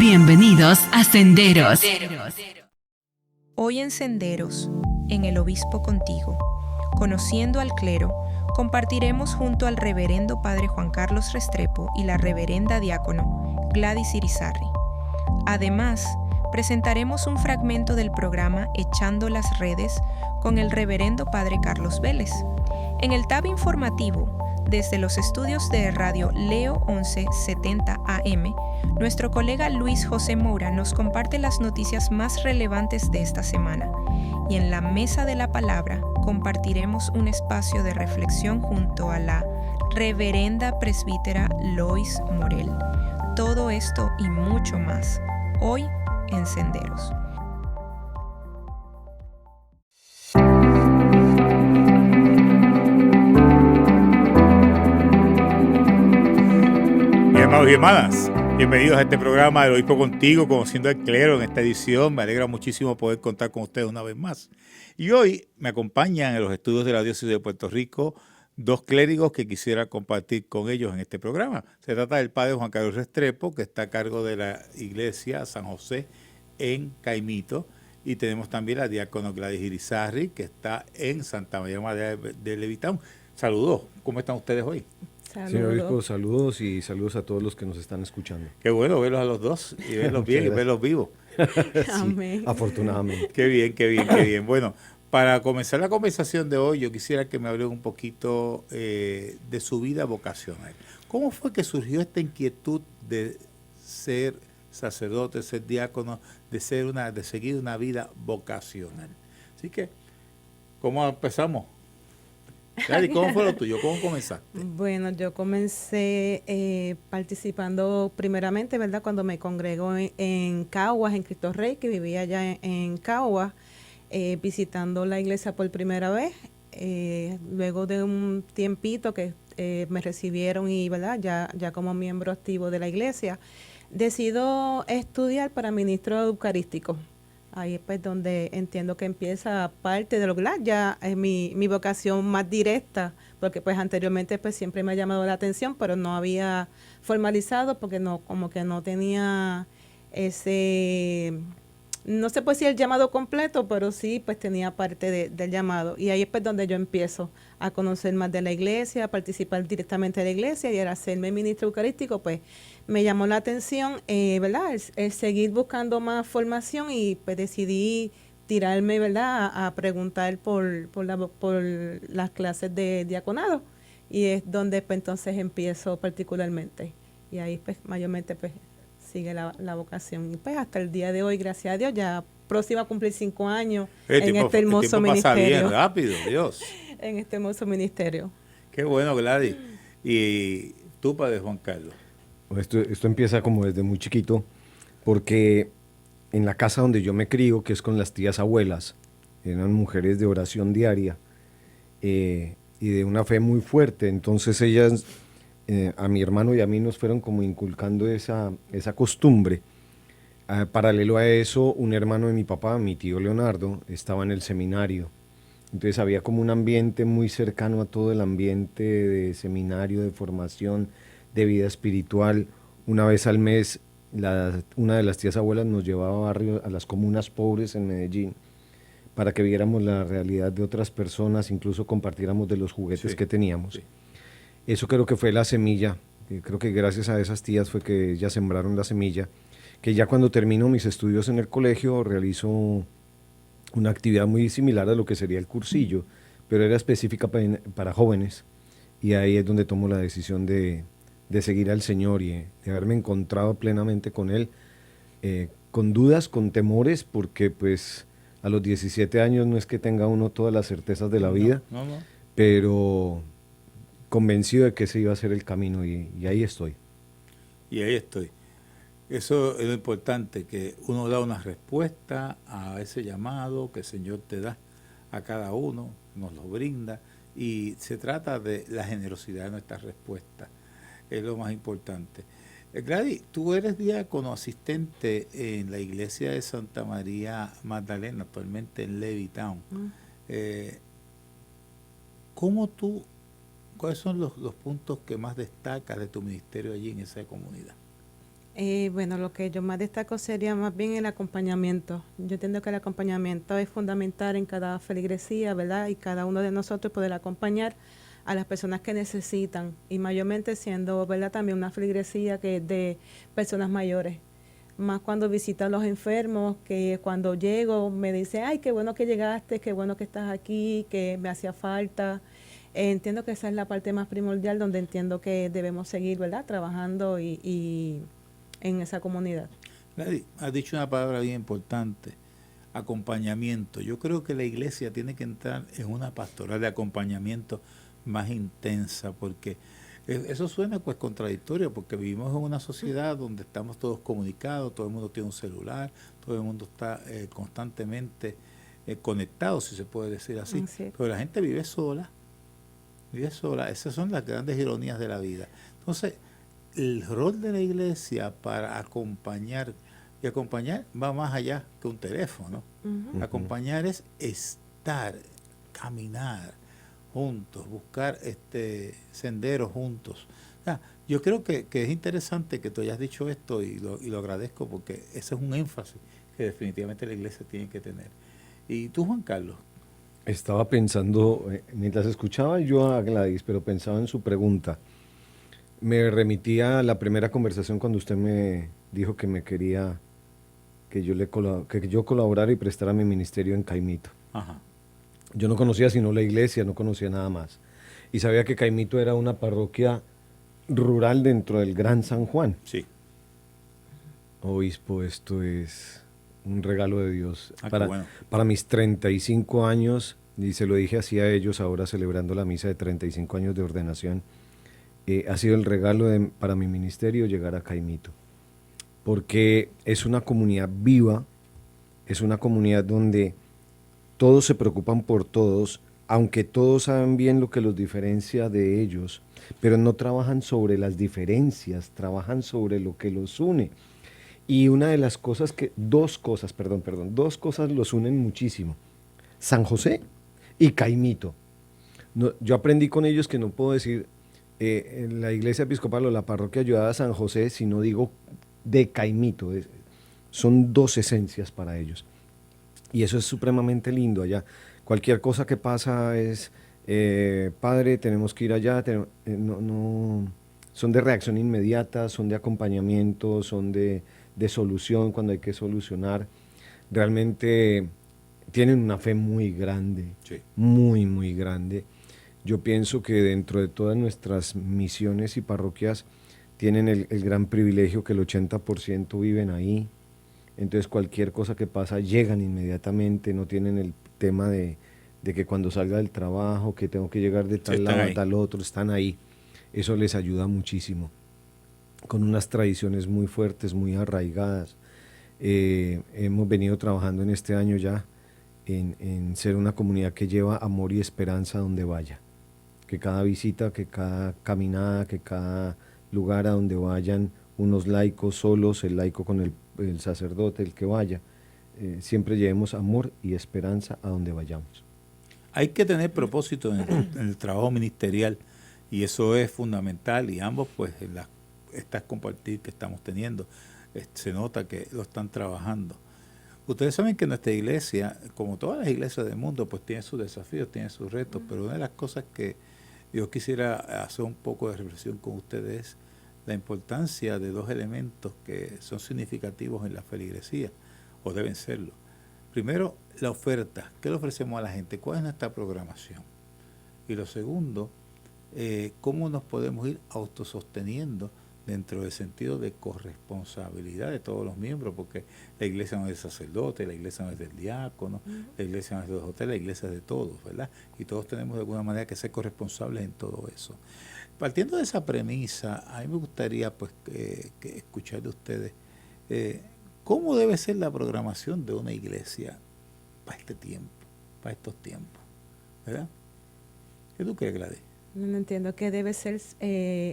Bienvenidos a Senderos. Hoy en Senderos, en el Obispo Contigo, conociendo al clero, compartiremos junto al reverendo Padre Juan Carlos Restrepo y la reverenda diácono Gladys Irizarry. Además, presentaremos un fragmento del programa Echando las Redes con el reverendo Padre Carlos Vélez. En el tab informativo, desde los estudios de Radio Leo 1170 AM, nuestro colega Luis José Moura nos comparte las noticias más relevantes de esta semana. Y en la Mesa de la Palabra compartiremos un espacio de reflexión junto a la reverenda presbítera Lois Morel. Todo esto y mucho más, hoy en Senderos. Hermanos y hermanas, bienvenidos a este programa del Obispo Contigo, conociendo al clero en esta edición. Me alegra muchísimo poder contar con ustedes una vez más. Y hoy me acompañan en los estudios de la Diócesis de Puerto Rico dos clérigos que quisiera compartir con ellos en este programa. Se trata del Padre Juan Carlos Restrepo, que está a cargo de la Iglesia San José en Caimito, y tenemos también a la diácono Gladys Irizarry, que está en Santa María de Levitown. Saludos, ¿cómo están ustedes hoy? Señor Obispo, saludos y saludos a todos los que nos están escuchando. Qué bueno verlos a los dos y verlos bien y verlos vivos. Sí, afortunadamente. Qué bien, qué bien, qué bien. Bueno, para comenzar la conversación de hoy, yo quisiera que me hablen un poquito de su vida vocacional. ¿Cómo fue que surgió esta inquietud de ser sacerdote, ser diácono, de seguir una vida vocacional? Así que, ¿cómo empezamos? Gladys, ¿cómo fue lo tuyo? ¿Cómo comenzaste? Bueno, yo comencé participando primeramente, ¿verdad? Cuando me congrego en Caguas, en Cristo Rey, que vivía allá en Caguas, visitando la iglesia por primera vez. Luego de un tiempito que me recibieron y, ¿verdad? Ya como miembro activo de la iglesia, decido estudiar para ministro eucarístico. Ahí es pues donde entiendo que empieza parte de lo que ya es mi vocación más directa, porque pues anteriormente pues siempre me ha llamado la atención, pero no había formalizado porque no, como que no tenía ese, no se puede decir el llamado completo, pero sí pues tenía parte del llamado. Y ahí es pues donde yo empiezo a conocer más de la iglesia, a participar directamente de la iglesia y al hacerme ministro eucarístico pues me llamó la atención, ¿verdad? El seguir buscando más formación y pues decidí tirarme, ¿verdad? A preguntar por las clases de diaconado y es donde pues entonces empiezo particularmente y ahí pues mayormente pues sigue la vocación y pues hasta el día de hoy, gracias a Dios, ya próxima a cumplir 5 años en este hermoso ministerio. El tiempo pasa bien rápido, Dios. En este hermoso ministerio. Qué bueno, Gladys. Y tú, Padre Juan Carlos. Esto empieza como desde muy chiquito, porque en la casa donde yo me crío, que es con las tías abuelas, eran mujeres de oración diaria y de una fe muy fuerte. Entonces ellas, a mi hermano y a mí nos fueron como inculcando esa costumbre. Paralelo a eso, un hermano de mi papá, mi tío Leonardo, estaba en el seminario. Entonces había como un ambiente muy cercano a todo el ambiente de seminario, de formación, de vida espiritual. Una vez al mes, una de las tías abuelas nos llevaba a barrio, a las comunas pobres en Medellín, para que viéramos la realidad de otras personas, incluso compartiéramos de los juguetes que teníamos. Sí. Eso creo que fue la semilla, creo que gracias a esas tías fue que ellas sembraron la semilla, que ya cuando termino mis estudios en el colegio realizo una actividad muy similar a lo que sería el cursillo, pero era específica para jóvenes, y ahí es donde tomo la decisión de seguir al Señor y de haberme encontrado plenamente con Él, con dudas, con temores, porque pues a los 17 años no es que tenga uno todas las certezas de la vida, pero convencido de que ese iba a ser el camino y ahí estoy. Y ahí estoy. Eso es lo importante, que uno da una respuesta a ese llamado que el Señor te da a cada uno, nos lo brinda, y se trata de la generosidad de nuestras respuestas. Es lo más importante. Gladys, tú eres diácono asistente en la iglesia de Santa María Magdalena, actualmente en Levitown. ¿Cuáles son los puntos que más destacas de tu ministerio allí en esa comunidad? Bueno, lo que yo más destaco sería más bien el acompañamiento. Yo entiendo que el acompañamiento es fundamental en cada feligresía, ¿verdad? Y cada uno de nosotros poder acompañar a las personas que necesitan, y mayormente siendo, ¿verdad?, también una feligresía que es de personas mayores. Más cuando visito a los enfermos, que cuando llego me dice, ay, qué bueno que llegaste, qué bueno que estás aquí, que me hacía falta. Entiendo que esa es la parte más primordial donde entiendo que debemos seguir, ¿verdad?, trabajando y en esa comunidad. Gladys, has dicho una palabra bien importante, acompañamiento. Yo creo que la iglesia tiene que entrar en una pastoral de acompañamiento más intensa, porque eso suena pues contradictorio, porque vivimos en una sociedad donde estamos todos comunicados, todo el mundo tiene un celular, todo el mundo está constantemente conectado, si se puede decir así, Sí. pero la gente vive sola, esas son las grandes ironías de la vida. Entonces, el rol de la iglesia para acompañar, y acompañar va más allá que un teléfono. Ujú. Acompañar es estar, caminar juntos, buscar senderos juntos. O sea, yo creo que es interesante que tú hayas dicho esto y lo agradezco, porque ese es un énfasis que definitivamente la iglesia tiene que tener. ¿Y tú, Juan Carlos? Estaba pensando, mientras escuchaba yo a Gladys, pero pensaba en su pregunta. Me remitía a la primera conversación cuando usted me dijo que me quería que yo colaborara y prestara mi ministerio en Caimito. Ajá. Yo no conocía sino la iglesia, no conocía nada más. Y sabía que Caimito era una parroquia rural dentro del Gran San Juan. Sí. Obispo, esto es un regalo de Dios. Ah, qué bueno. Para mis 35 años, y se lo dije así a ellos ahora celebrando la misa de 35 años de ordenación, ha sido el regalo para mi ministerio llegar a Caimito. Porque es una comunidad viva, es una comunidad donde todos se preocupan por todos, aunque todos saben bien lo que los diferencia de ellos, pero no trabajan sobre las diferencias, trabajan sobre lo que los une. Y una de las cosas dos cosas los unen muchísimo. San José y Caimito. No, yo aprendí con ellos que no puedo decir en la iglesia episcopal o la parroquia ayudada a San José, sino digo de Caimito. Son dos esencias para ellos. Y eso es supremamente lindo allá. Cualquier cosa que pasa es, padre, tenemos que ir allá. Son de reacción inmediata, son de acompañamiento, son de solución cuando hay que solucionar. Realmente tienen una fe muy grande, Sí. muy, muy grande. Yo pienso que dentro de todas nuestras misiones y parroquias tienen el gran privilegio que el 80% viven ahí. Entonces cualquier cosa que pasa llegan inmediatamente, no tienen el tema de que cuando salga del trabajo, que tengo que llegar de tal lado a tal otro, están ahí. Eso les ayuda muchísimo. Con unas tradiciones muy fuertes, muy arraigadas. Hemos venido trabajando en este año ya en ser una comunidad que lleva amor y esperanza a donde vaya. Que cada visita, que cada caminada, que cada lugar a donde vayan unos laicos solos, el laico con el sacerdote, el que vaya, siempre llevemos amor y esperanza a donde vayamos. Hay que tener propósito en el trabajo ministerial, y eso es fundamental, y ambos pues en estas compartir que estamos teniendo se nota que lo están trabajando. Ustedes saben que nuestra iglesia, como todas las iglesias del mundo, pues tiene sus desafíos, tiene sus retos, pero una de las cosas que yo quisiera hacer un poco de reflexión con ustedes es la importancia de dos elementos que son significativos en la feligresía, o deben serlo. Primero, la oferta. ¿Qué le ofrecemos a la gente? ¿Cuál es nuestra programación? Y lo segundo, cómo nos podemos ir autososteniendo dentro del sentido de corresponsabilidad de todos los miembros, porque la iglesia no es del sacerdote, la iglesia no es del diácono, la iglesia no es de los hoteles, la iglesia es de todos, ¿verdad? Y todos tenemos de alguna manera que ser corresponsables en todo eso. Partiendo de esa premisa, a mí me gustaría pues que escuchar de ustedes cómo debe ser la programación de una iglesia para este tiempo, para estos tiempos, ¿verdad? ¿Qué tú crees, Gladys? No entiendo que debe ser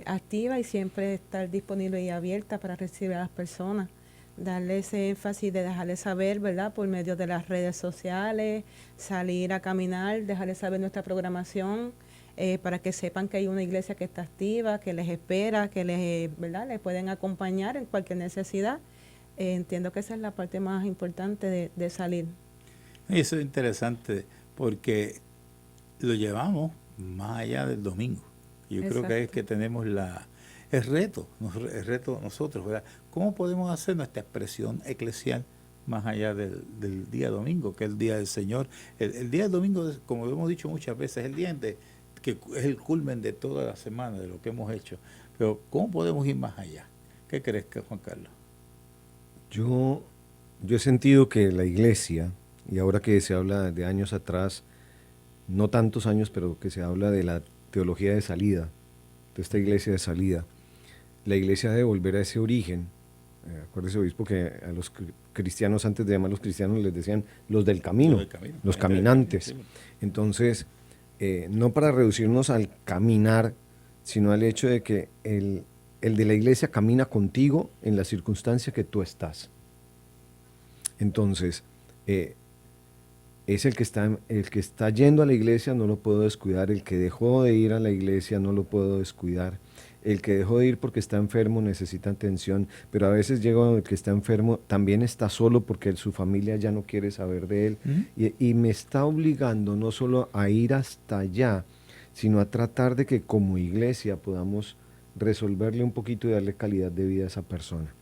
activa y siempre estar disponible y abierta para recibir a las personas. Darle ese énfasis de dejarles saber, ¿verdad? Por medio de las redes sociales, salir a caminar, dejarles saber nuestra programación, para que sepan que hay una iglesia que está activa, que les espera, que ¿verdad? Les pueden acompañar en cualquier necesidad. Entiendo que esa es la parte más importante de salir. Y eso es interesante porque lo llevamos más allá del domingo. Yo creo que es que tenemos el reto nosotros, ¿verdad? ¿Cómo podemos hacer nuestra expresión eclesial más allá del día domingo, que es el día del Señor? El día del domingo, como hemos dicho muchas veces, es el día que es el culmen de toda la semana, de lo que hemos hecho. Pero ¿cómo podemos ir más allá? ¿Qué crees, Juan Carlos? Yo he sentido que la iglesia, y ahora que se habla de años atrás, no tantos años, pero que se habla de la teología de salida, de esta iglesia de salida, la iglesia debe volver a ese origen. Acuérdese, obispo, que a los cristianos, antes de llamarlos cristianos, les decían los del camino, los caminantes. Entonces, no para reducirnos al caminar, sino al hecho de que el de la iglesia camina contigo en la circunstancia que tú estás. Entonces, es el que está yendo a la iglesia, no lo puedo descuidar. El que dejó de ir a la iglesia, no lo puedo descuidar. El que dejó de ir porque está enfermo necesita atención, pero a veces llega el que está enfermo, también está solo porque su familia ya no quiere saber de él. Y me está obligando no solo a ir hasta allá, sino a tratar de que como iglesia podamos resolverle un poquito y darle calidad de vida a esa persona.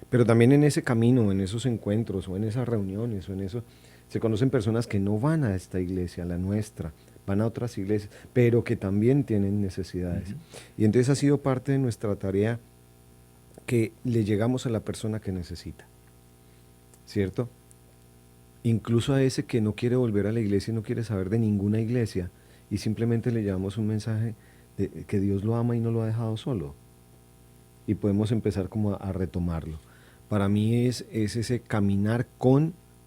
Pero también en ese camino, en esos encuentros o en esas reuniones o en eso, se conocen personas que no van a esta iglesia, a la nuestra, van a otras iglesias, pero que también tienen necesidades. Y entonces ha sido parte de nuestra tarea que le llegamos a la persona que necesita, ¿cierto? Incluso a ese que no quiere volver a la iglesia y no quiere saber de ninguna iglesia, y simplemente le llevamos un mensaje de que Dios lo ama y no lo ha dejado solo. Y podemos empezar como a retomarlo. Para mí es ese caminar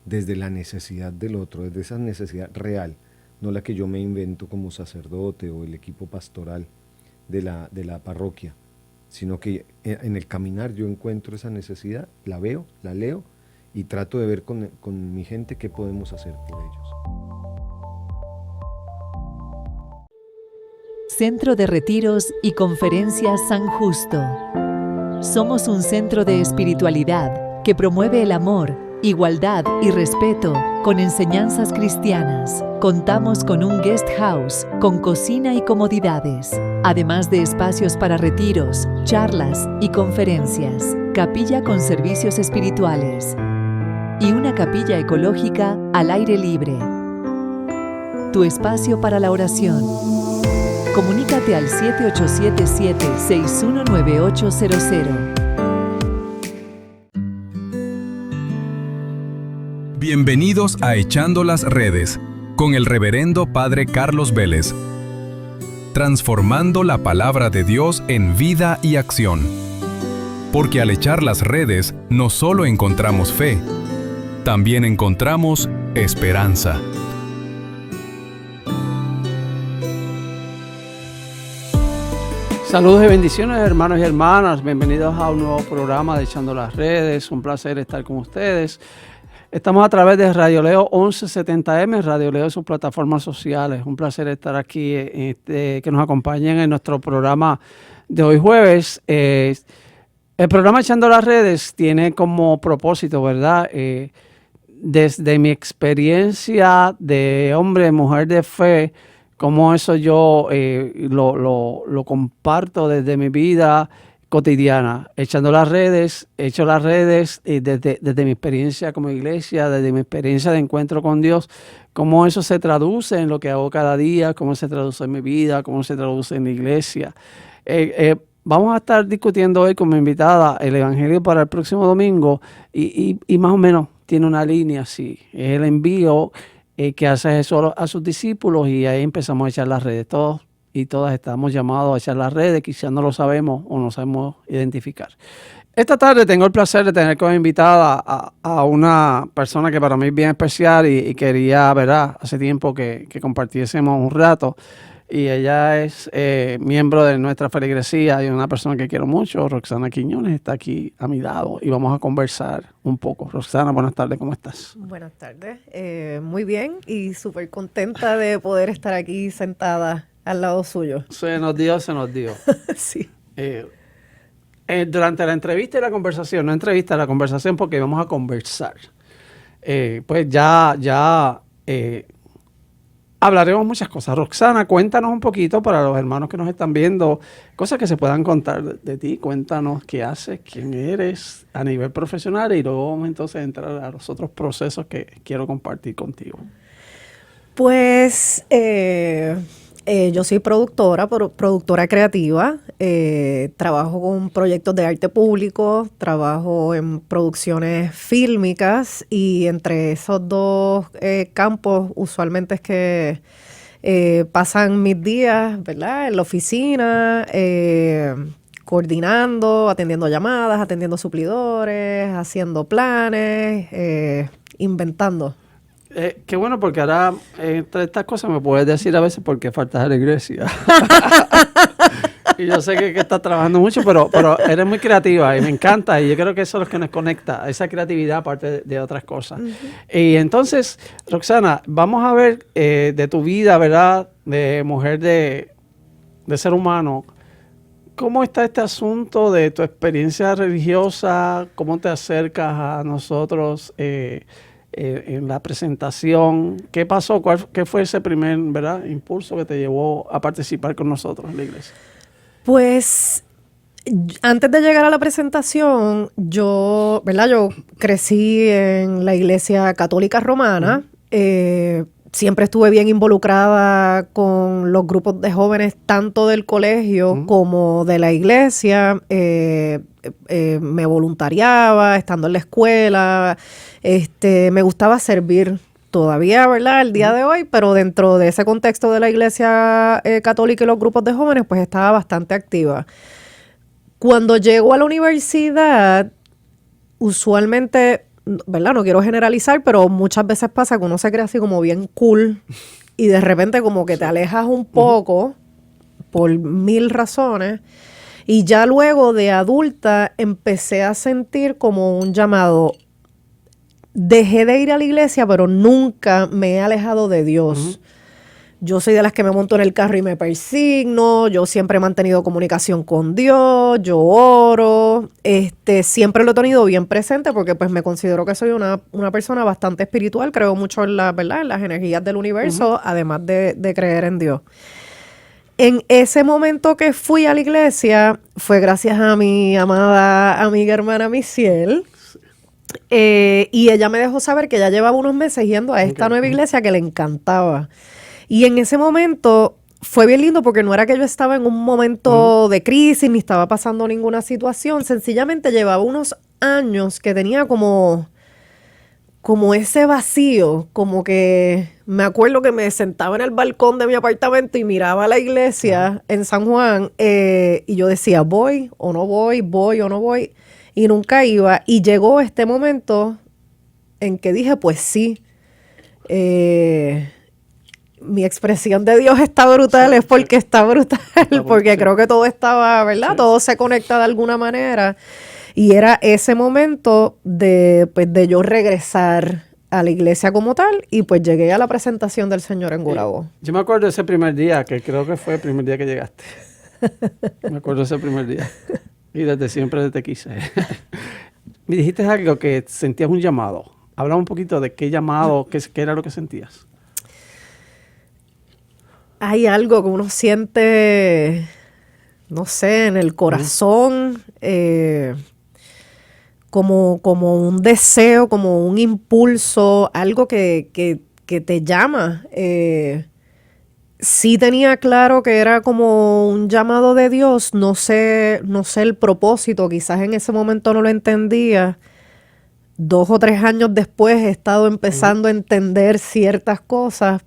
desde la necesidad del otro, desde esa necesidad real, no la que yo me invento como sacerdote o el equipo pastoral de la parroquia, sino que en el caminar yo encuentro esa necesidad, la veo, la leo y trato de ver con mi gente qué podemos hacer por ellos. Centro de Retiros y Conferencias San Justo. Somos un centro de espiritualidad que promueve el amor, igualdad y respeto con enseñanzas cristianas. Contamos con un guest house con cocina y comodidades, además de espacios para retiros, charlas y conferencias, capilla con servicios espirituales y una capilla ecológica al aire libre. Tu espacio para la oración. Comunícate al 7877-619800. Bienvenidos a Echando las Redes, con el Reverendo Padre Carlos Vélez. Transformando la palabra de Dios en vida y acción. Porque al echar las redes, no solo encontramos fe, también encontramos esperanza. Saludos y bendiciones, hermanos y hermanas. Bienvenidos a un nuevo programa de Echando las Redes. Un placer estar con ustedes. Estamos a través de Radio Leo 1170M, Radio Leo y sus plataformas sociales. Un placer estar aquí, que nos acompañen en nuestro programa de hoy jueves. El programa Echando las Redes tiene como propósito, ¿verdad? Desde mi experiencia de hombre, mujer de fe, cómo eso yo lo comparto desde mi vida cotidiana, echo las redes desde mi experiencia como iglesia, desde mi experiencia de encuentro con Dios, cómo eso se traduce en lo que hago cada día, cómo se traduce en mi vida, cómo se traduce en la iglesia. Vamos a estar discutiendo hoy con mi invitada el Evangelio para el próximo domingo y más o menos tiene una línea así, es el envío que hace Jesús a sus discípulos y ahí empezamos a echar las redes. Todos y todas estamos llamados a echar las redes, quizás no lo sabemos o no sabemos identificar. Esta tarde tengo el placer de tener como invitada a una persona que para mí es bien especial y quería, ¿verdad? Hace tiempo que compartiésemos un rato. Y ella es miembro de nuestra feligresía y una persona que quiero mucho, Roxana Quiñones, está aquí a mi lado y vamos a conversar un poco. Roxana, buenas tardes, ¿cómo estás? Buenas tardes, muy bien y súper contenta de poder estar aquí sentada al lado suyo. Se nos dio. Sí. Durante la entrevista y la conversación, no entrevista, la conversación porque vamos a conversar. Pues ya hablaremos muchas cosas. Roxana, cuéntanos un poquito para los hermanos que nos están viendo, cosas que se puedan contar de ti. Cuéntanos qué haces, quién eres a nivel profesional y luego vamos entonces a entrar a los otros procesos que quiero compartir contigo. Pues yo soy productora creativa, trabajo con proyectos de arte público, trabajo en producciones fílmicas y entre esos dos campos usualmente es que pasan mis días, ¿verdad? En la oficina, coordinando, atendiendo llamadas, atendiendo suplidores, haciendo planes, inventando. Qué bueno, porque ahora entre estas cosas me puedes decir a veces por qué faltas a la iglesia. Y yo sé que estás trabajando mucho, pero eres muy creativa y me encanta. Y yo creo que eso es lo que nos conecta, esa creatividad aparte de otras cosas. Uh-huh. Y entonces, Roxana, vamos a ver de tu vida, ¿verdad? De mujer, de ser humano. ¿Cómo está este asunto de tu experiencia religiosa? ¿Cómo te acercas a nosotros en la presentación? ¿Qué pasó? ¿Qué fue ese primer, ¿verdad, impulso que te llevó a participar con nosotros en la iglesia? Pues antes de llegar a la presentación, yo crecí en la iglesia católica romana. Siempre estuve bien involucrada con los grupos de jóvenes, tanto del colegio como de la iglesia. Me voluntariaba estando en la escuela. Me gustaba servir todavía, ¿verdad? El día de hoy, pero dentro de ese contexto de la iglesia católica y los grupos de jóvenes, pues estaba bastante activa. Cuando llego a la universidad, usualmente, ¿verdad? No quiero generalizar, pero muchas veces pasa que uno se cree así como bien cool y de repente como que te alejas un poco por 1000 razones. Y ya luego de adulta empecé a sentir como un llamado. Dejé de ir a la iglesia, pero nunca me he alejado de Dios. Yo soy de las que me monto en el carro y me persigno. Yo siempre he mantenido comunicación con Dios. Yo oro. Siempre lo he tenido bien presente porque pues me considero que soy una persona bastante espiritual. Creo mucho en ¿verdad? En las energías del universo, además de creer en Dios. En ese momento que fui a la iglesia fue gracias a mi amada amiga hermana Misiel. Y ella me dejó saber que ya llevaba unos meses yendo a esta nueva iglesia que le encantaba. Y en ese momento fue bien lindo porque no era que yo estaba en un momento de crisis ni estaba pasando ninguna situación. Sencillamente llevaba unos años que tenía como ese vacío, como que me acuerdo que me sentaba en el balcón de mi apartamento y miraba la iglesia en San Juan y yo decía, voy o no voy, voy o no voy. Y nunca iba. Y llegó este momento en que dije, pues sí, mi expresión de Dios está brutal, es porque está brutal, porque creo que todo estaba, ¿verdad? Sí. Todo se conecta de alguna manera. Y era ese momento de yo regresar a la iglesia como tal, y pues llegué a la presentación del Señor en Gurabo. Yo me acuerdo de ese primer día, que creo que fue el primer día que llegaste. Me acuerdo de ese primer día. Y desde siempre te quise. Me dijiste algo que sentías un llamado. Habla un poquito de qué llamado, qué era lo que sentías. Hay algo que uno siente, no sé, en el corazón, como un deseo, como un impulso, algo que te llama. Sí tenía claro que era como un llamado de Dios, no sé el propósito, quizás en ese momento no lo entendía. 2 o 3 años después he estado empezando a entender ciertas cosas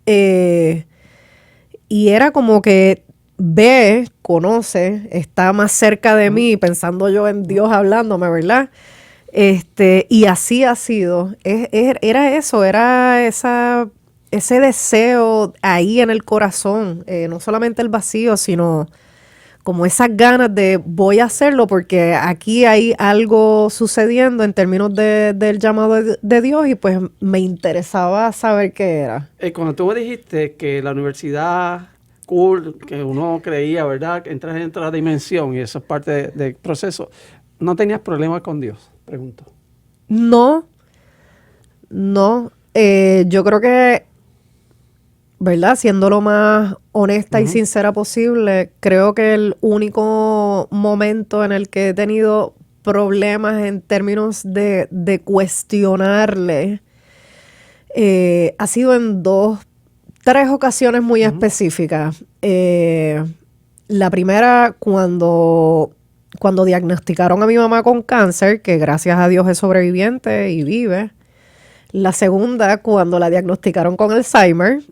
y era como que ve, conoce, está más cerca de mí, pensando yo en Dios hablándome, ¿verdad? Y así ha sido. Era eso, era ese deseo ahí en el corazón, no solamente el vacío, sino como esas ganas de voy a hacerlo porque aquí hay algo sucediendo en términos del llamado de Dios y pues me interesaba saber qué era. Cuando tú me dijiste que la universidad cool, que uno creía, ¿verdad? Que entras en otra dimensión y eso es parte del proceso. ¿No tenías problemas con Dios? Pregunto. No. Yo creo que, ¿verdad? Siendo lo más honesta y sincera posible, creo que el único momento en el que he tenido problemas en términos de cuestionarle ha sido en 3 ocasiones muy específicas. La primera, cuando diagnosticaron a mi mamá con cáncer, que gracias a Dios es sobreviviente y vive. La segunda, cuando la diagnosticaron con Alzheimer,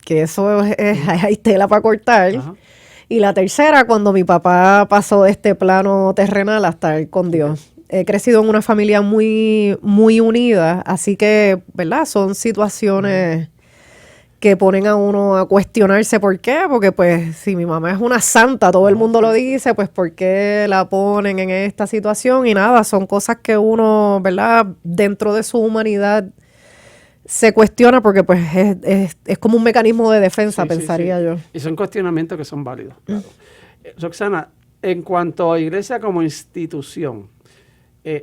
que eso hay tela para cortar. Ajá. Y la tercera, cuando mi papá pasó de este plano terrenal a estar con Dios. He crecido en una familia muy, muy unida, así que, ¿verdad? Son situaciones que ponen a uno a cuestionarse por qué, porque pues si mi mamá es una santa, todo el mundo lo dice, pues ¿por qué la ponen en esta situación? Y nada, son cosas que uno, ¿verdad? Dentro de su humanidad se cuestiona porque pues es como un mecanismo de defensa, pensaría yo. Y son cuestionamientos que son válidos. Claro. Roxana, en cuanto a iglesia como institución,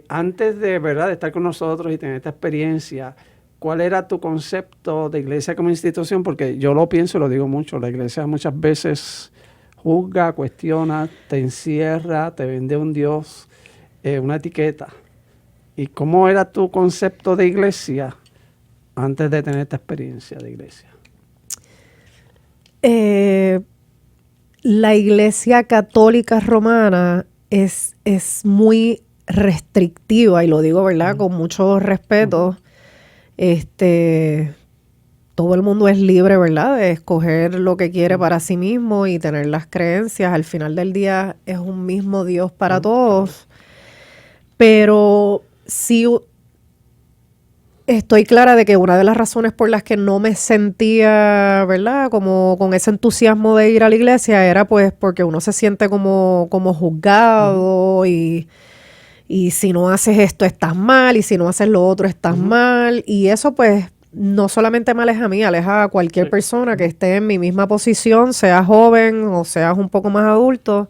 antes de, ¿verdad?, de estar con nosotros y tener esta experiencia, ¿cuál era tu concepto de iglesia como institución? Porque yo lo pienso y lo digo mucho, la iglesia muchas veces juzga, cuestiona, te encierra, te vende un Dios, una etiqueta. ¿Y cómo era tu concepto de iglesia antes de tener esta experiencia de iglesia? La iglesia católica romana es muy restrictiva, y lo digo, ¿verdad?, con mucho respeto. Todo el mundo es libre, ¿verdad?, de escoger lo que quiere para sí mismo y tener las creencias. Al final del día es un mismo Dios para todos. Pero sí estoy clara de que una de las razones por las que no me sentía, ¿verdad?, como con ese entusiasmo de ir a la iglesia era pues porque uno se siente como juzgado y si no haces esto estás mal, y si no haces lo otro estás mal, y eso pues no solamente me aleja a mí, aleja a cualquier persona que esté en mi misma posición, sea joven o seas un poco más adulto.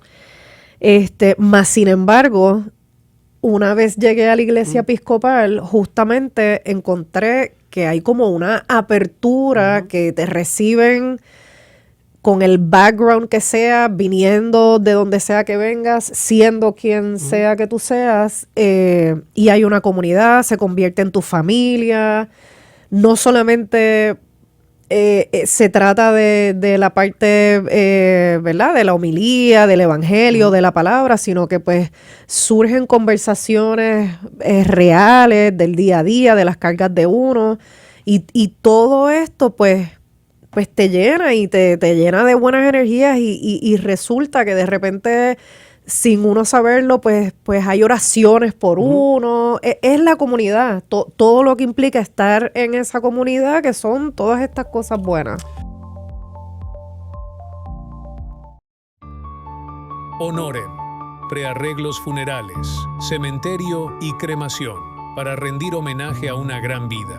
Más sin embargo, una vez llegué a la iglesia episcopal, justamente encontré que hay como una apertura, que te reciben con el background que sea, viniendo de donde sea que vengas, siendo quien sea que tú seas, y hay una comunidad, se convierte en tu familia. No solamente se trata de la parte, ¿verdad?, de la homilía, del evangelio, de la palabra, sino que pues surgen conversaciones reales del día a día, de las cargas de uno, y todo esto pues te llena y te llena de buenas energías y resulta que de repente, sin uno saberlo, pues hay oraciones por uno. Es la comunidad, todo lo que implica estar en esa comunidad, que son todas estas cosas buenas. Honorem, prearreglos funerales, cementerio y cremación, para rendir homenaje a una gran vida.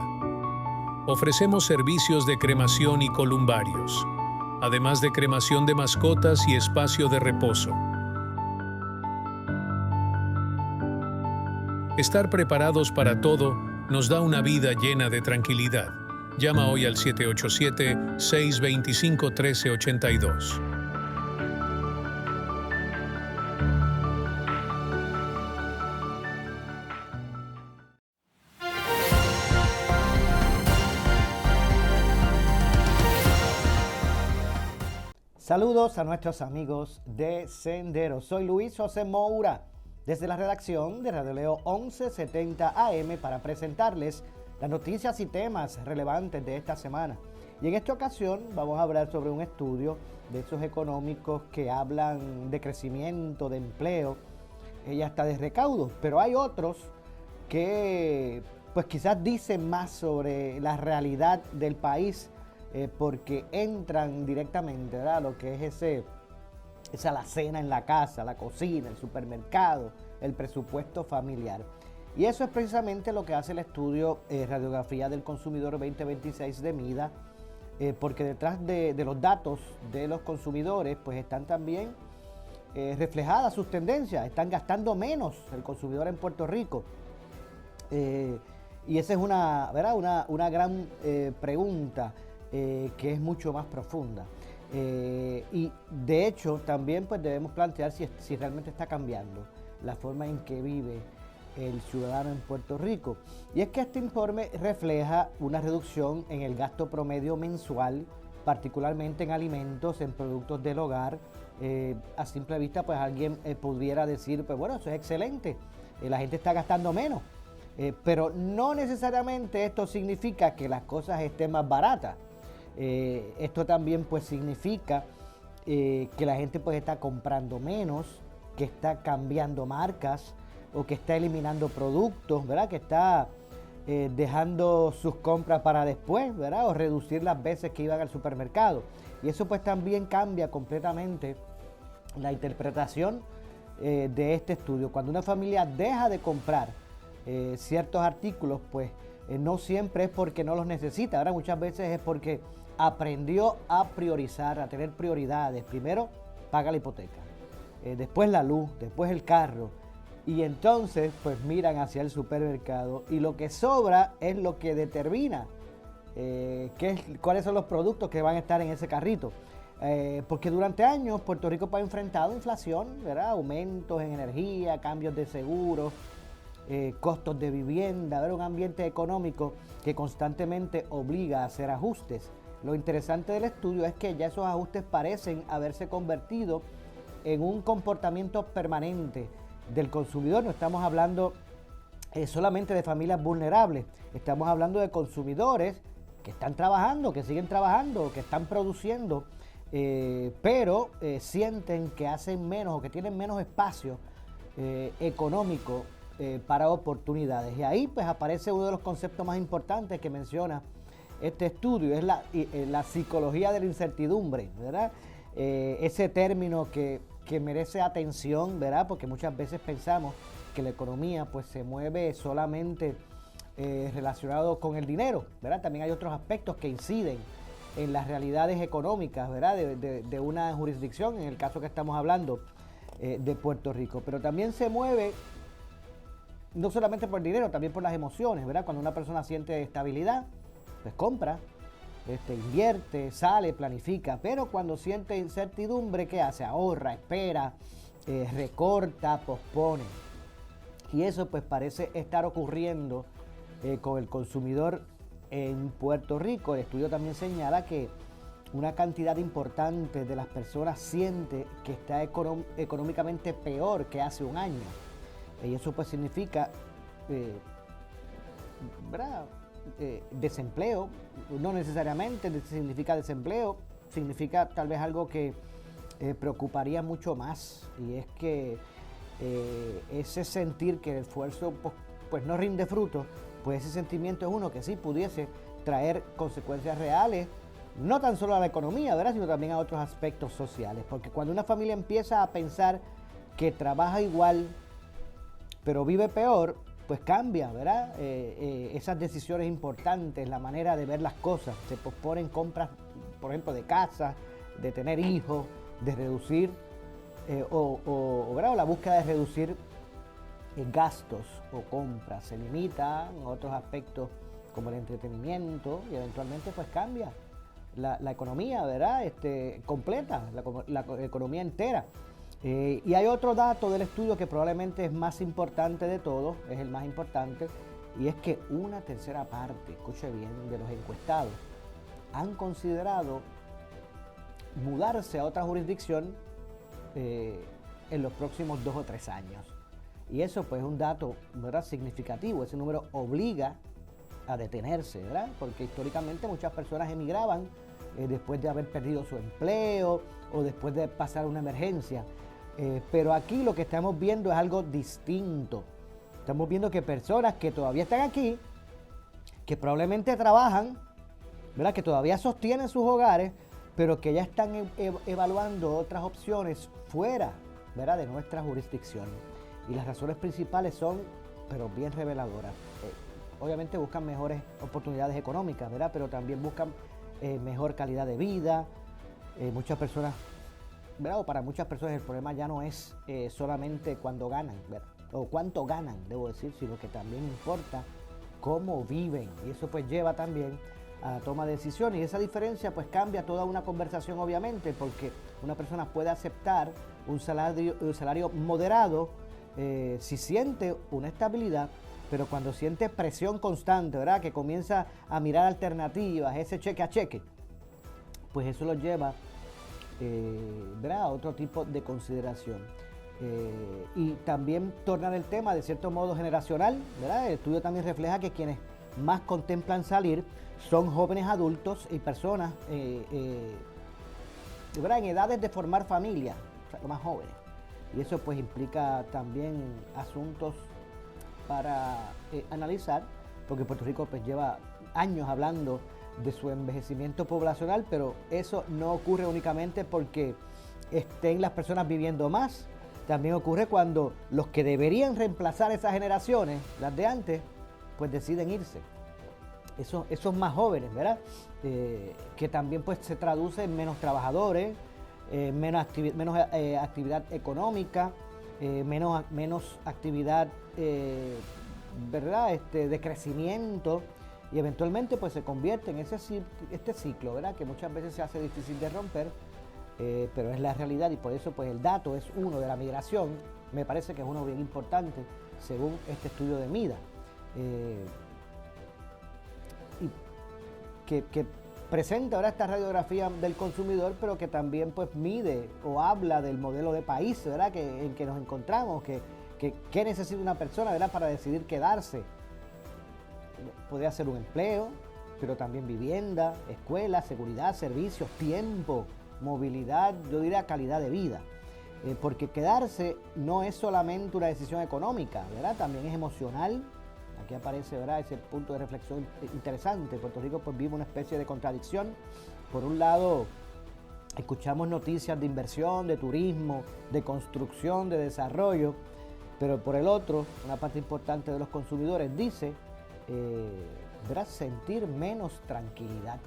Ofrecemos servicios de cremación y columbarios, además de cremación de mascotas y espacio de reposo. Estar preparados para todo nos da una vida llena de tranquilidad. Llama hoy al 787-625-1382. Saludos a nuestros amigos de Senderos. Soy Luis José Moura, desde la redacción de Radio Leo 1170 AM, para presentarles las noticias y temas relevantes de esta semana. Y en esta ocasión vamos a hablar sobre un estudio de esos económicos que hablan de crecimiento, de empleo y hasta de recaudo. Pero hay otros que pues quizás dicen más sobre la realidad del país, porque entran directamente, ¿verdad?, lo que es esa alacena en la casa, la cocina, el supermercado, el presupuesto familiar. Y eso es precisamente lo que hace el estudio Radiografía del Consumidor 2026 de MIDA, porque detrás de los datos de los consumidores pues están también reflejadas sus tendencias, están gastando menos el consumidor en Puerto Rico. Y esa es una gran pregunta que es mucho más profunda. Y de hecho también pues debemos plantear si realmente está cambiando la forma en que vive el ciudadano en Puerto Rico. Y es que este informe refleja una reducción en el gasto promedio mensual, particularmente en alimentos, en productos del hogar. A simple vista pues alguien pudiera decir, pues bueno, eso es excelente, la gente está gastando menos. Pero no necesariamente esto significa que las cosas estén más baratas. Esto también pues significa que la gente pues está comprando menos, que está cambiando marcas o que está eliminando productos, ¿verdad? Que está dejando sus compras para después, ¿verdad? O reducir las veces que iban al supermercado. Y eso pues también cambia completamente la interpretación de este estudio. Cuando una familia deja de comprar ciertos artículos, pues no siempre es porque no los necesita, ¿verdad? Muchas veces es porque aprendió a priorizar, a tener prioridades. Primero paga la hipoteca, después la luz, después el carro, y entonces pues miran hacia el supermercado y lo que sobra es lo que determina cuáles son los productos que van a estar en ese carrito. Porque durante años Puerto Rico ha enfrentado inflación, ¿verdad? Aumentos en energía, cambios de seguros, costos de vivienda, ¿verdad? Un ambiente económico que constantemente obliga a hacer ajustes. Lo interesante del estudio es que ya esos ajustes parecen haberse convertido en un comportamiento permanente del consumidor. No estamos hablando solamente de familias vulnerables, estamos hablando de consumidores que están trabajando, que siguen trabajando, que están produciendo, pero sienten que hacen menos o que tienen menos espacio económico para oportunidades. Y ahí pues aparece uno de los conceptos más importantes que menciona este estudio, es la psicología de la incertidumbre, ¿verdad? Ese término que merece atención, ¿verdad? Porque muchas veces pensamos que la economía pues se mueve solamente relacionado con el dinero, ¿verdad? También hay otros aspectos que inciden en las realidades económicas, ¿verdad? De una jurisdicción, en el caso que estamos hablando de Puerto Rico, pero también se mueve no solamente por el dinero, también por las emociones, ¿verdad? Cuando una persona siente estabilidad, pues compra, invierte, sale, planifica, pero cuando siente incertidumbre, ¿qué hace? Ahorra, espera, recorta, pospone. Y eso pues parece estar ocurriendo con el consumidor en Puerto Rico. El estudio también señala que una cantidad importante de las personas siente que está económicamente peor que hace un año. Y eso pues significa ¿verdad? Desempleo. No necesariamente significa desempleo, significa tal vez algo que preocuparía mucho más, y es que ese sentir que el esfuerzo pues no rinde fruto, pues ese sentimiento es uno que sí pudiese traer consecuencias reales, no tan solo a la economía, ¿verdad?, sino también a otros aspectos sociales. Porque cuando una familia empieza a pensar que trabaja igual pero vive peor, pues cambia, ¿verdad? Esas decisiones importantes, la manera de ver las cosas. Se posponen compras, por ejemplo, de casa, de tener hijos, de reducir ¿verdad? La búsqueda de reducir gastos o compras. Se limita a otros aspectos como el entretenimiento y eventualmente pues cambia la economía, ¿verdad? Completa, la economía entera. Y hay otro dato del estudio que probablemente es más importante de todos, es el más importante, y es que una tercera parte, escuche bien, de los encuestados han considerado mudarse a otra jurisdicción en los próximos 2 o 3 años. Y eso pues es un dato, ¿verdad?, significativo. Ese número obliga a detenerse, ¿verdad? Porque históricamente muchas personas emigraban después de haber perdido su empleo o después de pasar una emergencia. Pero aquí lo que estamos viendo es algo distinto. Estamos viendo que personas que todavía están aquí, que probablemente trabajan, ¿verdad?, que todavía sostienen sus hogares, pero que ya están evaluando otras opciones fuera, ¿verdad?, de nuestra jurisdicción. Y las razones principales son, pero bien reveladoras. Obviamente buscan mejores oportunidades económicas, ¿verdad?, pero también buscan mejor calidad de vida. Muchas personas, ¿verdad? O para muchas personas el problema ya no es solamente cuando ganan, ¿verdad? O cuánto ganan, debo decir, sino que también importa cómo viven. Y eso pues lleva también a la toma de decisiones. Y esa diferencia pues cambia toda una conversación, obviamente, porque una persona puede aceptar un salario moderado si siente una estabilidad, pero cuando siente presión constante, ¿verdad? Que comienza a mirar alternativas, ese cheque a cheque, pues eso lo lleva, ¿verdad? A otro tipo de consideración. Y también tornar el tema de cierto modo generacional, ¿verdad? El estudio también refleja que quienes más contemplan salir son jóvenes adultos y personas, ¿verdad? En edades de formar familia, o sea, los más jóvenes. Y eso pues implica también asuntos para analizar, porque Puerto Rico pues lleva años hablando de su envejecimiento poblacional, pero eso no ocurre únicamente porque estén las personas viviendo más. También ocurre cuando los que deberían reemplazar esas generaciones, las de antes, pues deciden irse. Esos más jóvenes, ¿verdad? Que también pues se traduce en menos trabajadores, menos actividad económica, menos actividad, ¿verdad? De crecimiento, y eventualmente pues se convierte en este ciclo, ¿verdad? Que muchas veces se hace difícil de romper. Pero es la realidad, y por eso pues el dato es uno de la migración, me parece que es uno bien importante según este estudio de MIDA, y que presenta ahora esta radiografía del consumidor, pero que también pues mide o habla del modelo de país, ¿verdad? En que nos encontramos, qué necesita una persona, ¿verdad? Para decidir quedarse. Podría ser un empleo, pero también vivienda, escuela, seguridad, servicios, tiempo, movilidad, yo diría calidad de vida, porque quedarse no es solamente una decisión económica, ¿verdad? También es emocional. Aquí aparece, ¿verdad?, ese punto de reflexión interesante. Puerto Rico pues vive una especie de contradicción. Por un lado, escuchamos noticias de inversión, de turismo, de construcción, de desarrollo, pero por el otro, una parte importante de los consumidores dice, ¿verdad?, sentir menos tranquilidad.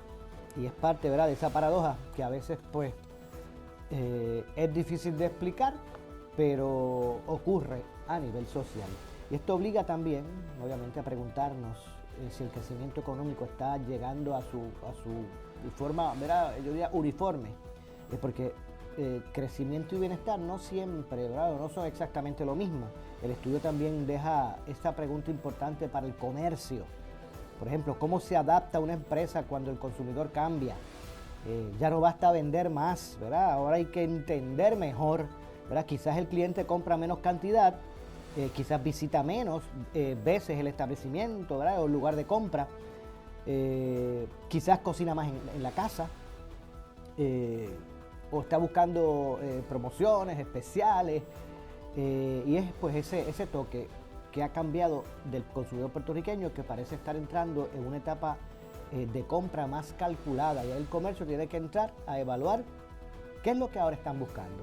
Y es parte, ¿verdad?, de esa paradoja que a veces pues es difícil de explicar, pero ocurre a nivel social. Y esto obliga también, obviamente, a preguntarnos si el crecimiento económico está llegando a su forma, ¿verdad?, yo diría uniforme, porque crecimiento y bienestar no siempre, ¿verdad?, no son exactamente lo mismo. El estudio también deja esta pregunta importante para el comercio. Por ejemplo, ¿cómo se adapta una empresa cuando el consumidor cambia? Ya no basta vender más, ¿verdad? Ahora hay que entender mejor, ¿verdad? Quizás el cliente compra menos cantidad, quizás visita menos veces el establecimiento, ¿verdad?, o el lugar de compra. Quizás cocina más en la casa, o está buscando promociones especiales, y es pues ese toque que ha cambiado del consumidor puertorriqueño, que parece estar entrando en una etapa de compra más calculada, y el comercio tiene que entrar a evaluar qué es lo que ahora están buscando,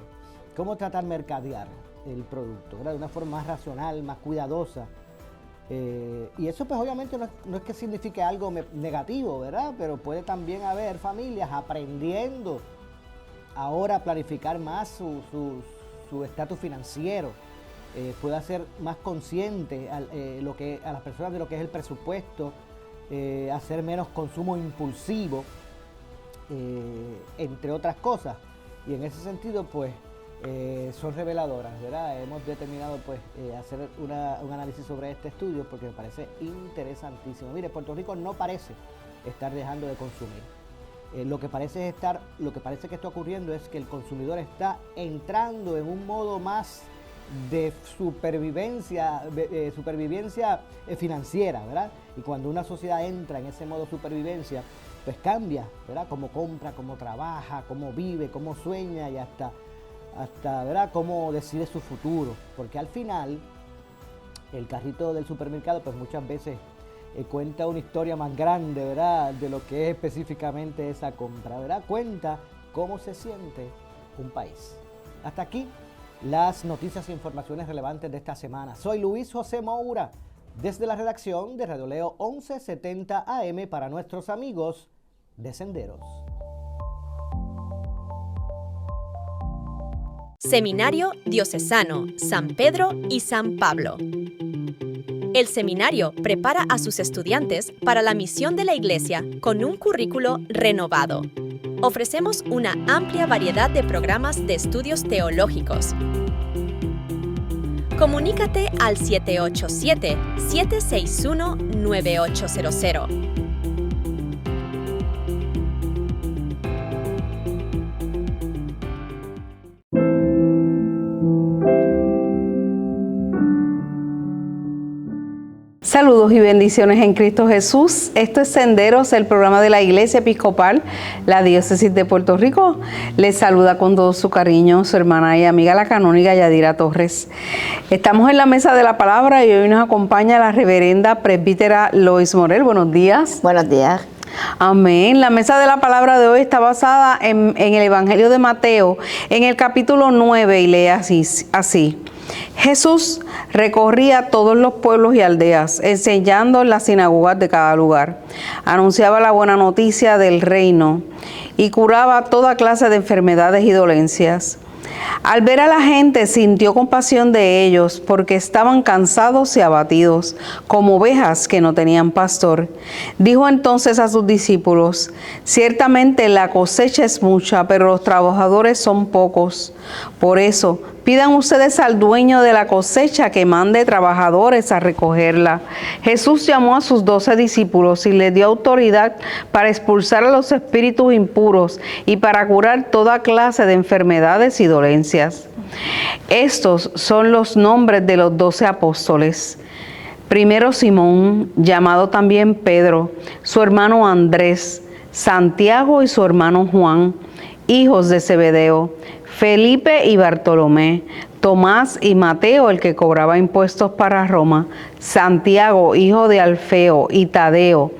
cómo tratar de mercadear el producto, ¿verdad?, de una forma más racional, más cuidadosa. Y eso pues obviamente no es que signifique algo negativo, ¿verdad?, pero puede también haber familias aprendiendo ahora a planificar más su estatus financiero, pueda ser más consciente a las personas de lo que es el presupuesto, hacer menos consumo impulsivo, entre otras cosas. Y en ese sentido pues son reveladoras, ¿verdad? Hemos determinado pues hacer un análisis sobre este estudio porque me parece interesantísimo. Mire, Puerto Rico no parece estar dejando de consumir. Lo que parece que está ocurriendo es que el consumidor está entrando en un modo más de supervivencia financiera, ¿verdad? Y cuando una sociedad entra en ese modo de supervivencia, pues cambia, ¿verdad? Cómo compra, cómo trabaja, cómo vive, cómo sueña, y hasta ¿verdad?, cómo decide su futuro. Porque al final, el carrito del supermercado, pues muchas veces cuenta una historia más grande, ¿verdad?, de lo que es específicamente esa compra, ¿verdad? Cuenta cómo se siente un país. Hasta aquí las noticias e informaciones relevantes de esta semana. Soy Luis José Moura, desde la redacción de Radio Leo 1170 AM para nuestros amigos de Senderos. Seminario Diocesano San Pedro y San Pablo. El seminario prepara a sus estudiantes para la misión de la Iglesia con un currículo renovado. Ofrecemos una amplia variedad de programas de estudios teológicos. Comunícate al 787-761-9800. Saludos y bendiciones en Cristo Jesús. Esto es Senderos, el programa de la Iglesia Episcopal, la Diócesis de Puerto Rico. Les saluda con todo su cariño su hermana y amiga la canóniga Yadira Torres. Estamos en la mesa de la palabra y hoy nos acompaña la reverenda presbítera Lois Morel. Buenos días. Buenos días. Amén. La mesa de la palabra de hoy está basada en el Evangelio de Mateo, en el capítulo 9, y lee así. Jesús recorría todos los pueblos y aldeas, enseñando en las sinagogas de cada lugar. Anunciaba la buena noticia del reino y curaba toda clase de enfermedades y dolencias. Al ver a la gente, sintió compasión de ellos, porque estaban cansados y abatidos, como ovejas que no tenían pastor. Dijo entonces a sus discípulos: ciertamente la cosecha es mucha, pero los trabajadores son pocos. Por eso, pidan ustedes al dueño de la cosecha que mande trabajadores a recogerla. Jesús llamó a sus 12 discípulos y les dio autoridad para expulsar a los espíritus impuros y para curar toda clase de enfermedades y dolencias. Estos son los nombres de los 12 apóstoles. Primero Simón, llamado también Pedro, su hermano Andrés, Santiago y su hermano Juan, hijos de Zebedeo, Felipe y Bartolomé, Tomás y Mateo, el que cobraba impuestos para Roma, Santiago, hijo de Alfeo, y Tadeo,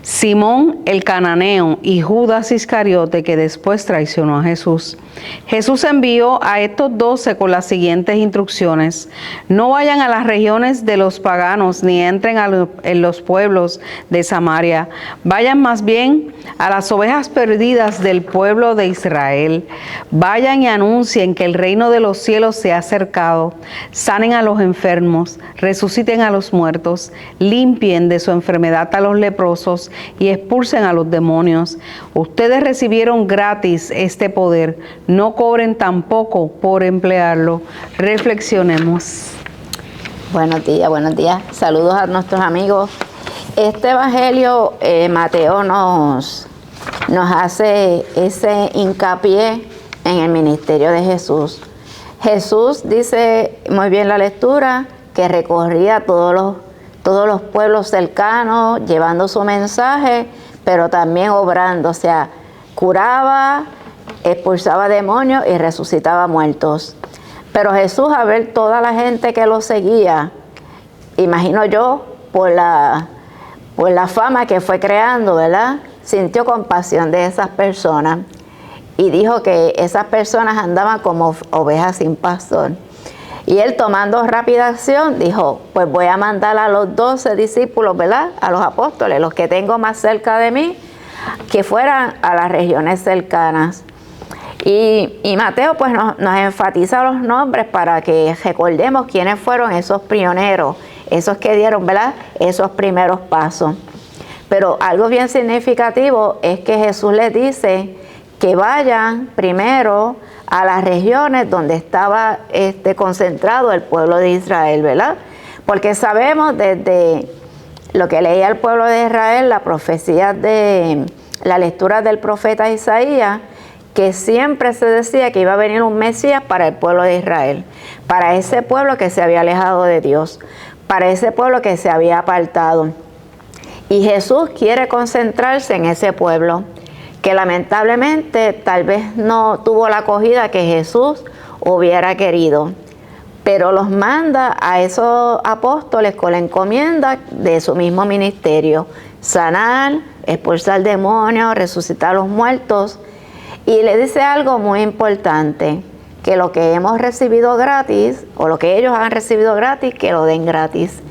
Simón el cananeo y Judas Iscariote, que después traicionó a Jesús. Jesús envió a estos 12 con las siguientes instrucciones: no vayan a las regiones de los paganos, ni entren en los pueblos de Samaria. Vayan más bien a las ovejas perdidas del pueblo de Israel. Vayan y anuncien que el reino de los cielos se ha acercado. Sanen a los enfermos, resuciten a los muertos, limpien de su enfermedad a los leprosos y expulsen a los demonios. Ustedes recibieron gratis este poder, no cobren tampoco por emplearlo. Reflexionemos. Buenos días. Saludos a nuestros amigos. Este Evangelio, Mateo nos hace ese hincapié en el ministerio de Jesús. Jesús dice muy bien la lectura que recorría todos los pueblos cercanos, llevando su mensaje, pero también obrando, o sea, curaba, expulsaba demonios y resucitaba muertos. Pero Jesús, a ver toda la gente que lo seguía, imagino yo, por la fama que fue creando, ¿verdad?, sintió compasión de esas personas y dijo que esas personas andaban como ovejas sin pastor. Y él, tomando rápida acción, dijo: pues voy a mandar a los 12 discípulos, ¿verdad?, a los apóstoles, los que tengo más cerca de mí, que fueran a las regiones cercanas. Y Mateo pues nos enfatiza los nombres para que recordemos quiénes fueron esos pioneros, esos que dieron, ¿verdad?, esos primeros pasos. Pero algo bien significativo es que Jesús les dice que vayan primero a las regiones donde estaba concentrado el pueblo de Israel, ¿verdad? Porque sabemos desde lo que leía el pueblo de Israel, la profecía de la lectura del profeta Isaías, que siempre se decía que iba a venir un Mesías para el pueblo de Israel, para ese pueblo que se había alejado de Dios, para ese pueblo que se había apartado. Y Jesús quiere concentrarse en ese pueblo, que lamentablemente tal vez no tuvo la acogida que Jesús hubiera querido, pero los manda a esos apóstoles con la encomienda de su mismo ministerio: sanar, expulsar demonios, resucitar a los muertos. Y le dice algo muy importante: que lo que hemos recibido gratis, o lo que ellos han recibido gratis, que lo den gratis.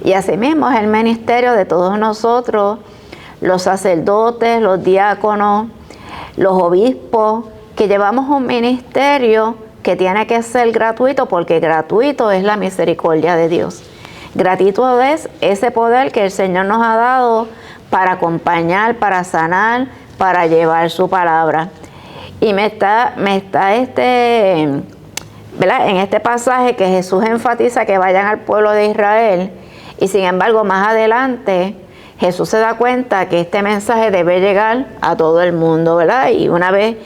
Y asimismo es el ministerio de todos nosotros, los sacerdotes, los diáconos, los obispos, que llevamos un ministerio que tiene que ser gratuito, porque gratuito es la misericordia de Dios. Gratuito es ese poder que el Señor nos ha dado para acompañar, para sanar, para llevar su palabra. Y ¿verdad? En este pasaje que Jesús enfatiza que vayan al pueblo de Israel, y sin embargo más adelante Jesús se da cuenta que este mensaje debe llegar a todo el mundo, ¿verdad? Y una vez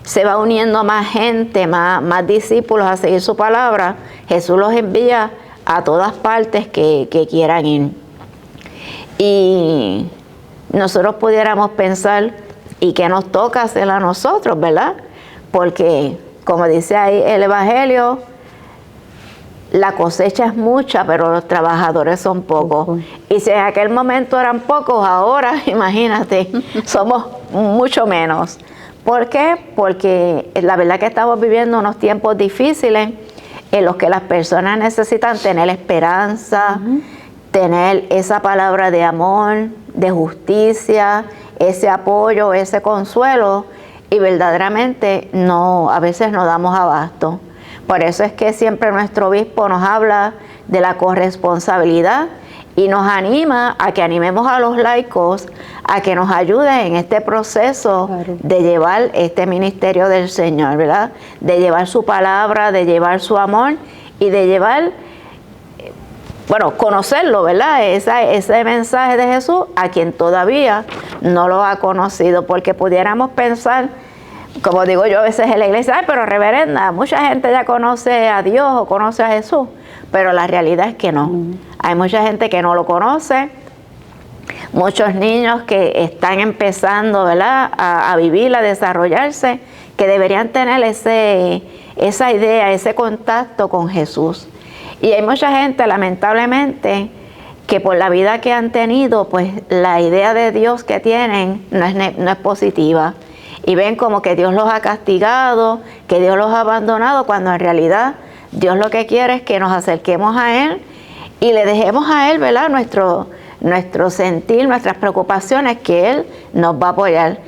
se va uniendo más gente, más discípulos a seguir su palabra, Jesús los envía a todas partes que quieran ir. Y nosotros pudiéramos pensar, ¿y qué nos toca hacer a nosotros, verdad? Porque, como dice ahí el Evangelio, la cosecha es mucha, pero los trabajadores son pocos. Y si en aquel momento eran pocos, ahora, imagínate, somos mucho menos. ¿Por qué? Porque la verdad que estamos viviendo unos tiempos difíciles en los que las personas necesitan tener esperanza, tener esa palabra de amor, de justicia, ese apoyo, ese consuelo, y verdaderamente a veces no damos abasto. Por eso es que siempre nuestro obispo nos habla de la corresponsabilidad y nos anima a que animemos a los laicos a que nos ayuden en este proceso de llevar este ministerio del Señor, ¿verdad? De llevar su palabra, de llevar su amor y de llevar, conocerlo, ¿verdad? Ese mensaje de Jesús a quien todavía no lo ha conocido, porque pudiéramos pensar, como digo yo a veces en la iglesia, pero reverenda, mucha gente ya conoce a Dios o conoce a Jesús, pero la realidad es que no. Hay mucha gente que no lo conoce, muchos niños que están empezando, ¿verdad?, a vivir, a desarrollarse, que deberían tener esa idea, ese contacto con Jesús. Y hay mucha gente, lamentablemente, que por la vida que han tenido, pues la idea de Dios que tienen no es positiva. Y ven como que Dios los ha castigado, que Dios los ha abandonado, cuando en realidad Dios lo que quiere es que nos acerquemos a Él y le dejemos a Él, ¿verdad?, nuestro sentir, nuestras preocupaciones, que Él nos va a apoyar.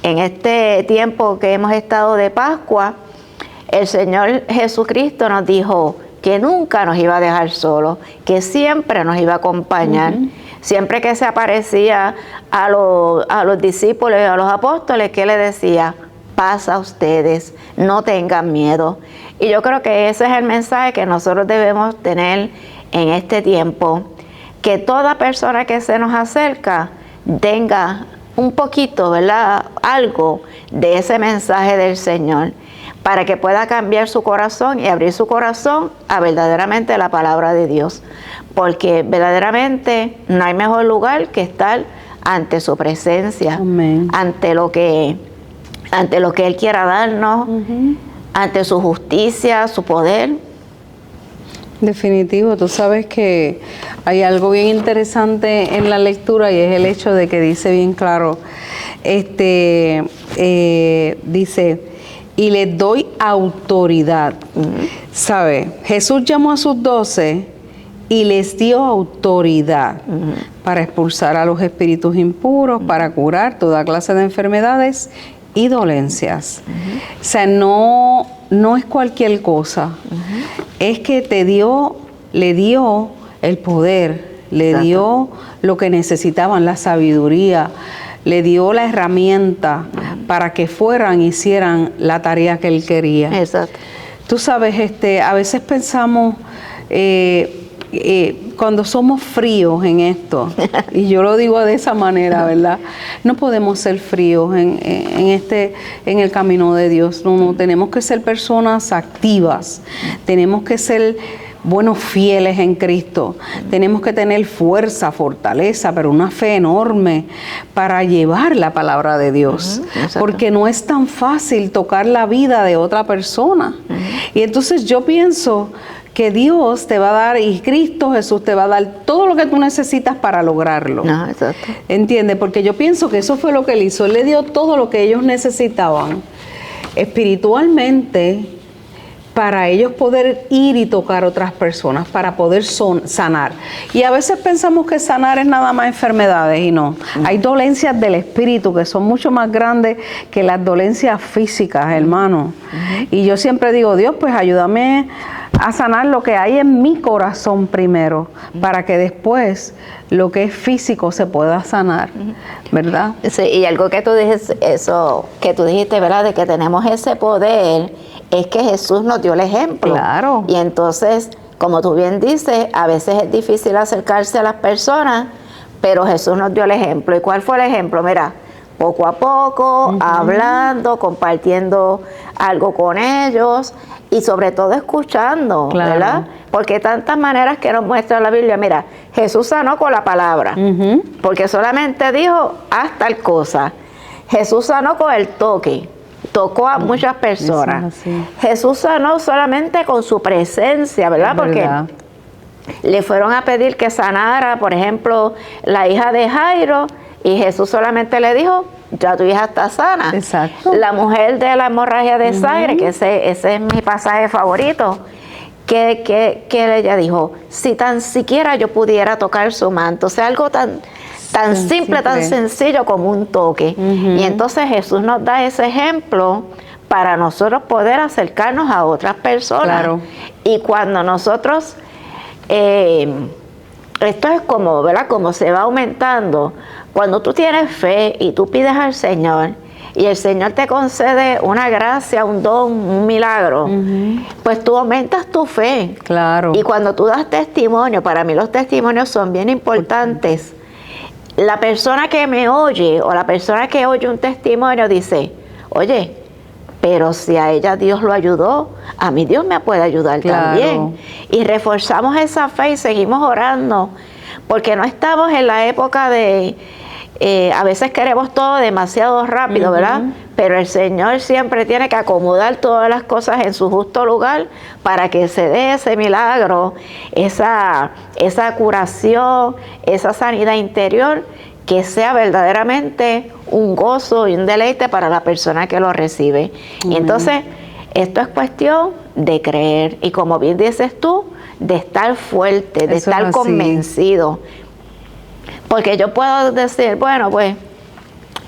En este tiempo que hemos estado de Pascua, el Señor Jesucristo nos dijo que nunca nos iba a dejar solos, que siempre nos iba a acompañar. Siempre que se aparecía a los discípulos y a los apóstoles, que le decía: paz a ustedes, no tengan miedo. Y yo creo que ese es el mensaje que nosotros debemos tener en este tiempo, que toda persona que se nos acerca tenga un poquito, ¿verdad?, algo de ese mensaje del Señor, para que pueda cambiar su corazón y abrir su corazón a verdaderamente la palabra de Dios. Porque verdaderamente no hay mejor lugar que estar ante su presencia, ante lo que Él quiera darnos, ante su justicia, su poder. Definitivo, tú sabes que hay algo bien interesante en la lectura, y es el hecho de que dice bien claro, dice: y les doy autoridad. ¿Sabe? Jesús llamó a sus 12 y les dio autoridad para expulsar a los espíritus impuros, para curar toda clase de enfermedades y dolencias. O sea, no es cualquier cosa. Es que le dio el poder, le dio lo que necesitaban, la sabiduría, le dio la herramienta para que fueran y hicieran la tarea que Él quería. Exacto. Tú sabes, a veces pensamos, cuando somos fríos en esto, y yo lo digo de esa manera, ¿verdad? No podemos ser fríos en el camino de Dios. No, tenemos que ser personas activas, tenemos que ser fieles en Cristo, tenemos que tener fuerza, fortaleza, pero una fe enorme para llevar la palabra de Dios, porque no es tan fácil tocar la vida de otra persona. Y entonces yo pienso que Dios te va a dar, y Cristo Jesús te va a dar todo lo que tú necesitas para lograrlo. ¿Entiendes? Porque yo pienso que eso fue lo que Él hizo. Él le dio todo lo que ellos necesitaban espiritualmente para ellos poder ir y tocar a otras personas, para poder sanar. Y a veces pensamos que sanar es nada más enfermedades y no. Hay dolencias del espíritu que son mucho más grandes que las dolencias físicas, hermano. Y yo siempre digo, Dios, pues ayúdame a sanar lo que hay en mi corazón primero, para que después lo que es físico se pueda sanar, ¿verdad? Sí, y algo que tú dijiste, ¿verdad? De que tenemos ese poder, es que Jesús nos dio el ejemplo. Claro. Y entonces, como tú bien dices, a veces es difícil acercarse a las personas, pero Jesús nos dio el ejemplo. ¿Y cuál fue el ejemplo? Mira, poco a poco, hablando, compartiendo algo con ellos y sobre todo escuchando, claro, ¿verdad? Porque hay tantas maneras que nos muestra la Biblia. Mira, Jesús sanó con la palabra, porque solamente dijo, haz tal cosa. Jesús sanó con el toque, tocó a muchas personas. Jesús sanó solamente con su presencia, ¿verdad? Porque le fueron a pedir que sanara, por ejemplo, la hija de Jairo, y Jesús solamente le dijo, ya tu hija está sana. Exacto. La mujer de la hemorragia de sangre, que ese es mi pasaje favorito, que ella dijo, si tan siquiera yo pudiera tocar su manto, o sea, algo tan simple, tan sencillo como un toque. Y entonces Jesús nos da ese ejemplo para nosotros poder acercarnos a otras personas. Claro. Y cuando nosotros, esto es como, ¿verdad? Como se va aumentando. Cuando tú tienes fe y tú pides al Señor y el Señor te concede una gracia, un don, un milagro, pues tú aumentas tu fe. Claro. Y cuando tú das testimonio, para mí los testimonios son bien importantes. La persona que me oye o la persona que oye un testimonio dice, oye, pero si a ella Dios lo ayudó, a mí Dios me puede ayudar también. Y reforzamos esa fe y seguimos orando, porque no estamos en la época de, a veces queremos todo demasiado rápido, ¿verdad? Pero el Señor siempre tiene que acomodar todas las cosas en su justo lugar para que se dé ese milagro, esa curación, esa sanidad interior, que sea verdaderamente un gozo y un deleite para la persona que lo recibe. Y entonces, esto es cuestión de creer y, como bien dices tú, de estar fuerte, de estar convencido. Porque yo puedo decir, bueno, pues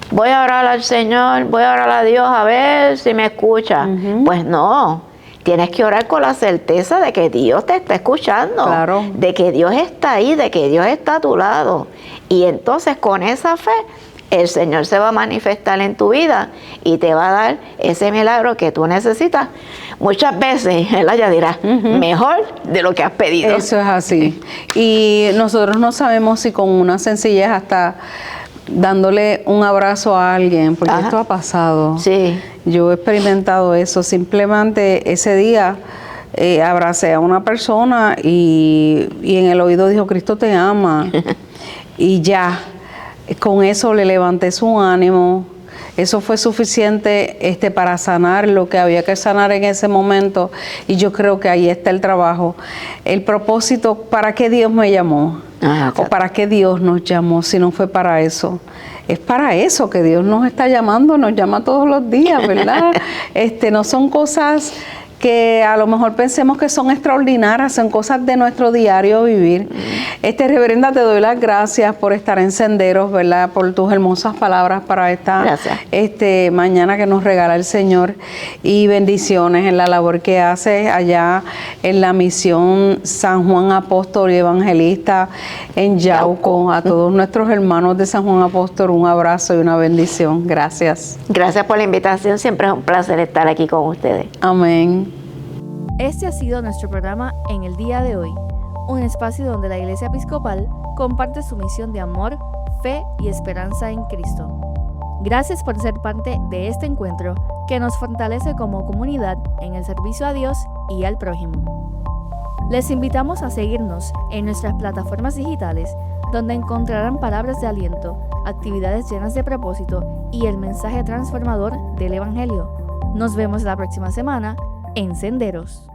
voy a orar al Señor, voy a orar a Dios a ver si me escucha. Pues no, tienes que orar con la certeza de que Dios te está escuchando, de que Dios está ahí, de que Dios está a tu lado. Y entonces con esa fe, el Señor se va a manifestar en tu vida y te va a dar ese milagro que tú necesitas. Muchas veces, ella dirá, mejor de lo que has pedido. Eso es así. Y nosotros no sabemos si con una sencillez, hasta dándole un abrazo a alguien, porque esto ha pasado. Sí. Yo he experimentado eso. Simplemente ese día abracé a una persona y en el oído dijo, Cristo te ama. Y ya, con eso le levanté su ánimo. Eso fue suficiente para sanar lo que había que sanar en ese momento. Y yo creo que ahí está el trabajo. El propósito, ¿para qué Dios me llamó? O ¿para qué Dios nos llamó si no fue para eso? Es para eso que Dios nos está llamando, nos llama todos los días, ¿verdad? No son cosas que a lo mejor pensemos que son extraordinarias, son cosas de nuestro diario vivir. Reverenda, te doy las gracias por estar en Senderos, ¿verdad? Por tus hermosas palabras para esta mañana que nos regala el Señor, y bendiciones en la labor que haces allá en la misión San Juan Apóstol y Evangelista en Yauco. A todos nuestros hermanos de San Juan Apóstol, un abrazo y una bendición. Gracias. Gracias por la invitación, siempre es un placer estar aquí con ustedes. Amén. Este ha sido nuestro programa en el día de hoy, un espacio donde la Iglesia Episcopal comparte su misión de amor, fe y esperanza en Cristo. Gracias por ser parte de este encuentro que nos fortalece como comunidad en el servicio a Dios y al prójimo. Les invitamos a seguirnos en nuestras plataformas digitales, donde encontrarán palabras de aliento, actividades llenas de propósito y el mensaje transformador del Evangelio. Nos vemos la próxima semana en Senderos.